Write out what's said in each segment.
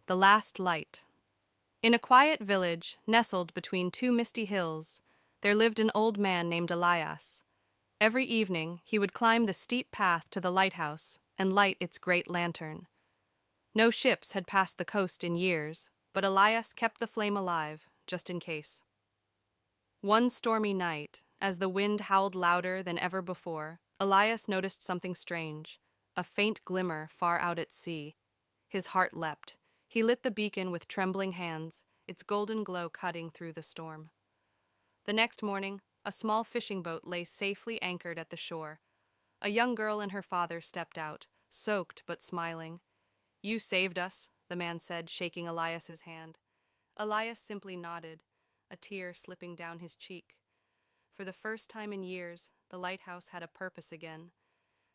The Last Light. In a quiet village, nestled between two misty hills, there lived an old man named Elias. Every evening, he would climb the steep path to the lighthouse and light its great lantern. No ships had passed the coast in years, but Elias kept the flame alive, just in case. One stormy night, as the wind howled louder than ever before, Elias noticed something strange, a faint glimmer far out at sea. His heart leapt. He lit the beacon with trembling hands, its golden glow cutting through the storm. The next morning, a small fishing boat lay safely anchored at the shore. A young girl and her father stepped out, soaked but smiling. "You saved us," the man said, shaking Elias's hand. Elias simply nodded, a tear slipping down his cheek. For the first time in years, the lighthouse had a purpose again,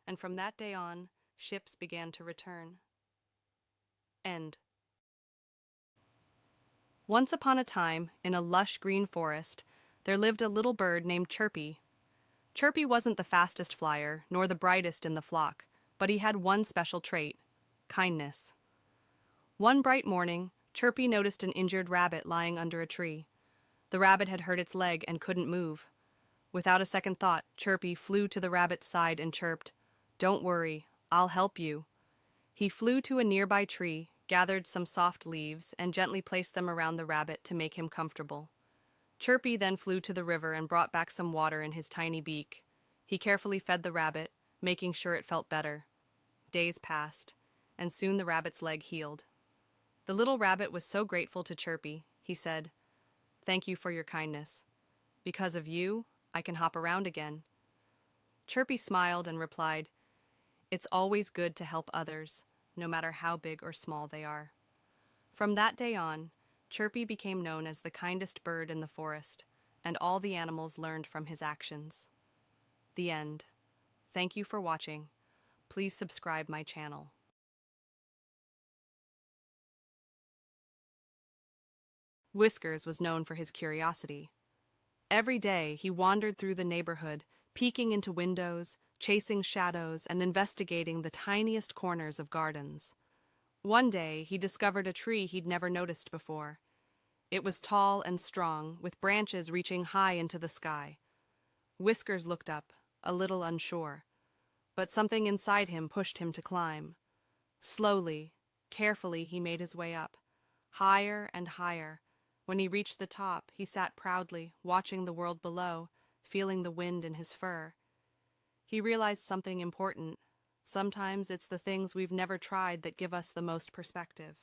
and from that day on, ships began to return. End. Once upon a time, in a lush green forest, there lived a little bird named Chirpy. Chirpy wasn't the fastest flyer, nor the brightest in the flock, but he had one special trait: kindness. One bright morning, Chirpy noticed an injured rabbit lying under a tree. The rabbit had hurt its leg and couldn't move. Without a second thought, Chirpy flew to the rabbit's side and chirped, "Don't worry, I'll help you." He flew to a nearby tree, gathered some soft leaves, and gently placed them around the rabbit to make him comfortable. Chirpy then flew to the river and brought back some water in his tiny beak. He carefully fed the rabbit, making sure it felt better. Days passed, and soon the rabbit's leg healed. The little rabbit was so grateful to Chirpy, he said, "Thank you for your kindness. Because of you, I can hop around again." Chirpy smiled and replied, "It's always good to help others, no matter how big or small they are." From that day on, Chirpy became known as the kindest bird in the forest, and all the animals learned from his actions. The end. Thank you for watching. Please subscribe my channel. Whiskers was known for his curiosity. Every day he wandered through the neighborhood, peeking into windows, chasing shadows, and investigating the tiniest corners of gardens. One day he discovered a tree he'd never noticed before. It was tall and strong, with branches reaching high into the sky. Whiskers looked up, a little unsure, but something inside him pushed him to climb. Slowly, carefully he made his way up, higher and higher. When he reached the top, he sat proudly, watching the world below, feeling the wind in his fur. He realized something important. Sometimes it's the things we've never tried that give us the most perspective.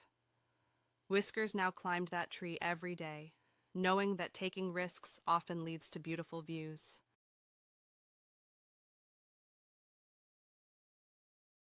Whiskers now climbed that tree every day, knowing that taking risks often leads to beautiful views.